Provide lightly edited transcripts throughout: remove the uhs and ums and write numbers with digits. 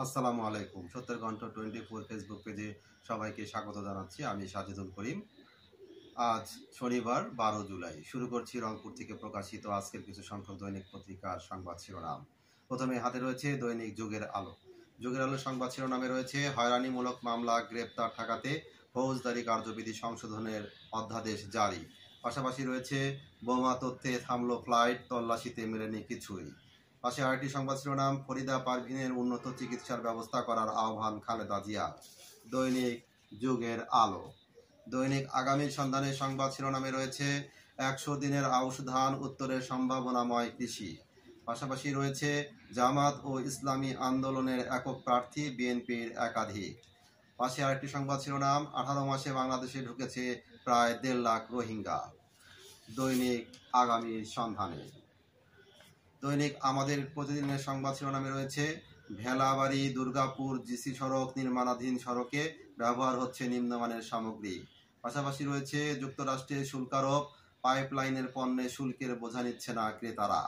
আসসালামু আলাইকুম। সত্যের কণ্ঠ 24 ফেসবুক পেজে সবাইকে স্বাগত জানাচ্ছি। আমি সাজিদুল করিম। আজ শনিবার 12 জুলাই। শুরু করছি রংপুর থেকে প্রকাশিত আজকের কিছু সংখ্যক দৈনিক পত্রিকার সংবাদ শিরোনাম। প্রথমে হাতে রয়েছে দৈনিক যুগের আলো। যুগের আলো সংবাদ শিরোনামে রয়েছে হয়রানিমূলক মামলা গ্রেপ্তার ঠেকাতে ফৌজদারি কার্যবিধি সংশোধনের অধ্যাদেশ জারি। পাশাপাশি রয়েছে বোমা তথ্যে থামল ফ্লাইট, তল্লাশিতে মেলেনি কিছুই। পাশে আরেকটি সংবাদ শিরোনাম ফরিদা পারভিনের উন্নত চিকিৎসার ব্যবস্থা করার আহ্বান খালেদা জিয়ার। দৈনিক যুগের আলো। দৈনিক আগামীর সন্ধানের সংবাদ শিরোনামে রয়েছে 100 দিনের আউশ ধান উত্তরের সম্ভাবনাময় কৃষি। পাশাপাশি রয়েছে জামাত ও ইসলামী আন্দোলনের একক প্রার্থী, বিএনপির একাধিক। পাশে আরেকটি সংবাদ শিরোনাম 18 মাসে বাংলাদেশে ঢুকেছে প্রায় 1.5 লাখ রোহিঙ্গা। দৈনিক আগামীর সন্ধানে। দৈনিক আমাদের প্রতিদিনের সংবাদ শিরোনামে রয়েছে ভেলাবাড়ি দুর্গাপুর জিসি সড়ক নির্মাণাধীন সড়কে ব্যবহার হচ্ছে নিম্নমানের সামগ্রী। পাশাপাশি রয়েছে যুক্তরাষ্ট্রের শুল্কারোপ, পাইপলাইনের পণ্যে শুল্কের বোঝা নিচ্ছে না ক্রেতারা।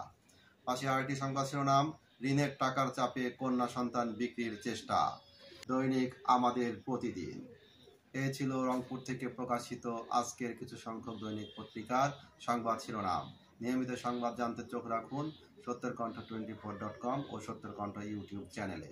পাশে আরেকটি সংবাদ শিরোনাম ঋণের টাকার চাপে কন্যা সন্তান বিক্রির চেষ্টা। দৈনিক আমাদের প্রতিদিন। এ ছিল রংপুর থেকে প্রকাশিত আজকের কিছু সংখ্যক দৈনিক পত্রিকার সংবাদ শিরোনাম। নিয়মিত সংবাদ জানতে চোখ রাখুন সত্যের কণ্ঠ 24.com ও সত্যের কণ্ঠ ইউটিউব চ্যানেলে।